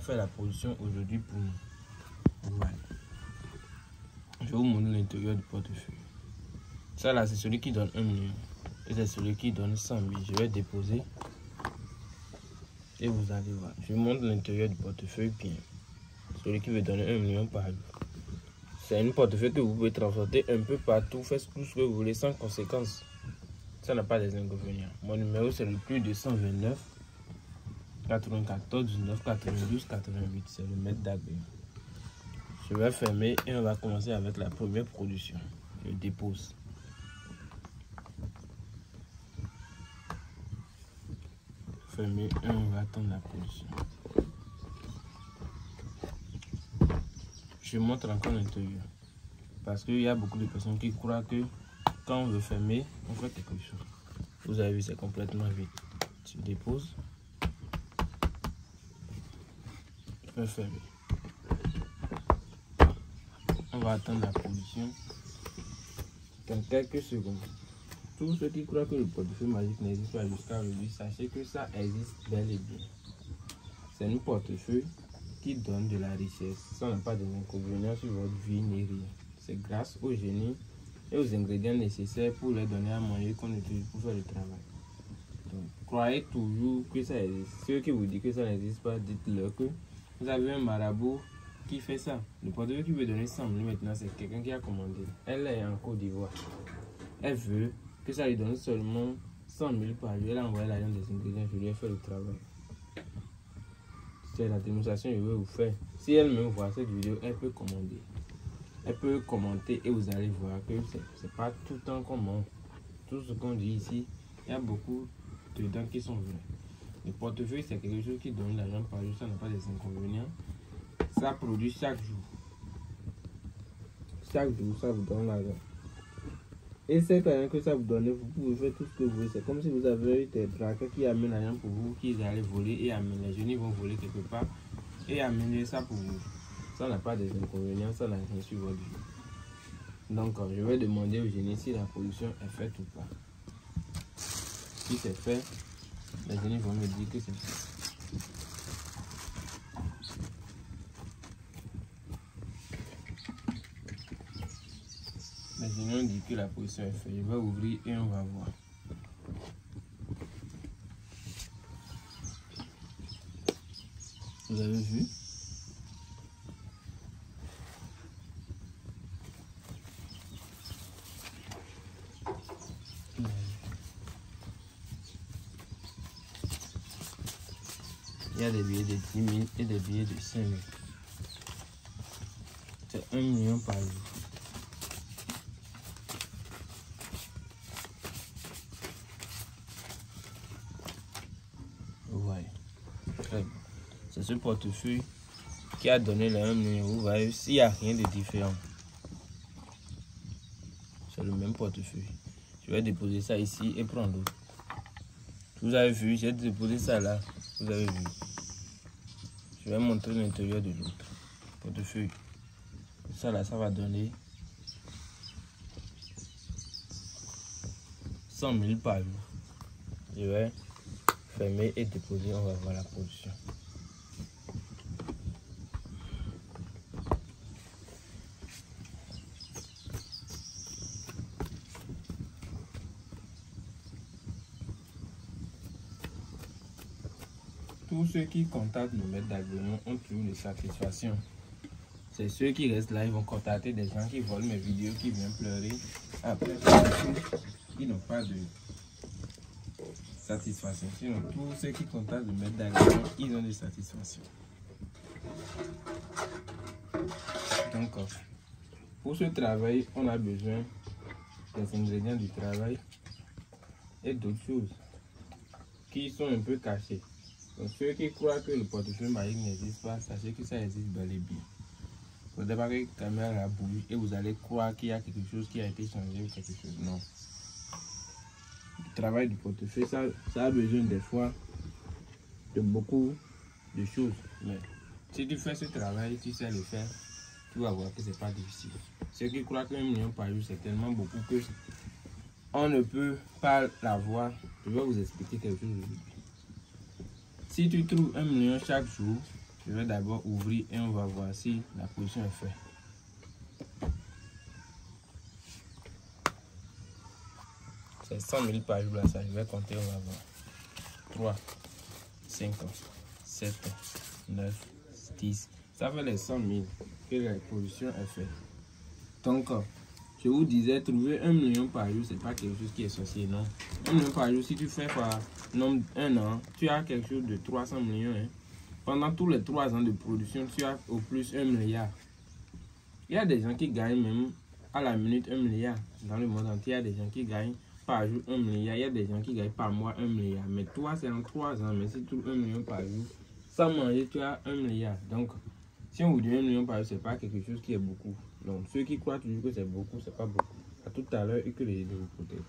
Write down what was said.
Faire la production aujourd'hui pour nous. Ouais. Je vais vous montrer l'intérieur du portefeuille. Ça là, c'est celui qui donne 1 million. Et c'est celui qui donne 100 000. Je vais déposer. Et vous allez voir. Je vous montre l'intérieur du portefeuille bien. Celui qui veut donner 1 million par jour. C'est un portefeuille que vous pouvez transporter un peu partout. Faites tout ce que vous voulez sans conséquence. Ça n'a pas des inconvénients. Mon numéro c'est le plus 229 94 19 92 88. C'est le maître d'Agbé. Je vais fermer et on va commencer avec la première production. Je dépose. Fermer et on va attendre la production. Je montre encore l'intérieur. Parce qu'il y a beaucoup de personnes qui croient que quand on veut fermer, on fait quelque chose. Vous avez vu, c'est complètement vide. Je dépose. Je vais fermer. On va attendre la production dans quelques secondes. Tous ceux qui croient que le portefeuille magique n'existe pas jusqu'à aujourd'hui, sachez que ça existe bel et bien. C'est un portefeuille qui donne de la richesse. Ça n'a pas d'inconvénients sur votre vie ni rien. C'est grâce au génie et aux ingrédients nécessaires pour leur donner à manger qu'on utilise pour faire le travail. Donc, croyez toujours que ça existe. Ceux qui vous disent que ça n'existe pas, dites-leur que vous avez un marabout qui fait ça. Le portefeuille qui veut donner 100 000 maintenant, c'est quelqu'un qui a commandé. Elle est en Côte d'Ivoire. Elle veut que ça lui donne seulement 100 000 par jour. Elle a envoyé l'argent des ingrédients. Je lui ai fait le travail. C'est la démonstration que je vais vous faire. Si elle me voit cette vidéo, elle peut commander. Elle peut commenter et vous allez voir que c'est pas tout le temps qu'on ment. Tout ce qu'on dit ici, il y a beaucoup de dents qui sont vraies. Le portefeuille, c'est quelque chose qui donne l'argent par jour. Ça n'a pas des inconvénients. Ça produit chaque jour. Chaque jour, ça vous donne l'argent. Et c'est quand même que ça vous donne, vous pouvez faire tout ce que vous voulez. C'est comme si vous avez eu des braqueurs qui amènent l'argent pour vous, qui allaient voler et amènent. Les jeunes vont voler quelque part et amener ça pour vous. Ça n'a pas des inconvénients, ça n'a rien sur votre vie. Donc, je vais demander au génie si la production est faite ou pas. Si c'est fait, les génies vont me dire que c'est fait. Les génies ont dit que la production est faite. Je vais ouvrir et on va voir. Vous avez vu? Il y a des billets de 10 000 et des billets de 5 000. C'est 1 million par jour. Ouais. Très bien. C'est ce portefeuille qui a donné le 1 million. Vous voyez, s'il n'y a rien de différent. C'est le même portefeuille. Je vais déposer ça ici et prendre l'autre. Vous avez vu, j'ai déposé ça là. Vous avez vu. Je vais montrer l'intérieur de l'autre portefeuille. Ça là, ça va donner 100 000 par jour. Je vais fermer et déposer. On va voir la production. Tous ceux qui contactent le maître d'Agbé ont toujours des satisfactions. C'est ceux qui restent là, ils vont contacter des gens qui volent mes vidéos, qui viennent pleurer. Après, ils n'ont pas de satisfaction. Sinon, tous ceux qui contactent le maître d'Agbé, ils ont des satisfactions. Donc, pour ce travail, on a besoin des ingrédients du travail et d'autres choses qui sont un peu cachées. Donc, ceux qui croient que le portefeuille magique n'existe pas, sachez que ça existe bel et bien. Vous ne devez pas que la caméra bouge et vous allez croire qu'il y a quelque chose qui a été changé ou quelque chose. Non. Le travail du portefeuille, ça a besoin des fois de beaucoup de choses. Mais si tu fais ce travail, tu sais le faire, tu vas voir que ce n'est pas difficile. Ceux qui croient qu'un million par jour, c'est tellement beaucoup que on ne peut pas l'avoir. Je vais vous expliquer quelque chose aujourd'hui. Si tu trouves 1 million chaque jour, Je vais d'abord ouvrir et on va voir si la position est faite. C'est 100 000 par jour là, ça. Je vais compter, on va voir. 3, 5, 7, 9, 10. Ça fait les 100 000 que la position est faite. Donc, je vous disais, trouver 1 million par jour, c'est pas quelque chose qui est sorcier, non. 1 million par jour, si tu fais par nombre 1 an, tu as quelque chose de 300 millions. Hein. Pendant tous les 3 ans de production, tu as au plus 1 milliard. Il y a des gens qui gagnent même à la minute 1 milliard. Dans le monde entier, il y a des gens qui gagnent par jour 1 milliard. Il y a des gens qui gagnent par mois 1 milliard. Mais toi, c'est en 3 ans. Mais si tu trouves 1 million par jour, sans manger, tu as 1 milliard. Donc, si on vous dit 1 million par jour, ce n'est pas quelque chose qui est beaucoup. Donc, ceux qui croient toujours que c'est beaucoup, ce n'est pas beaucoup. À tout à l'heure et que les deux côtés.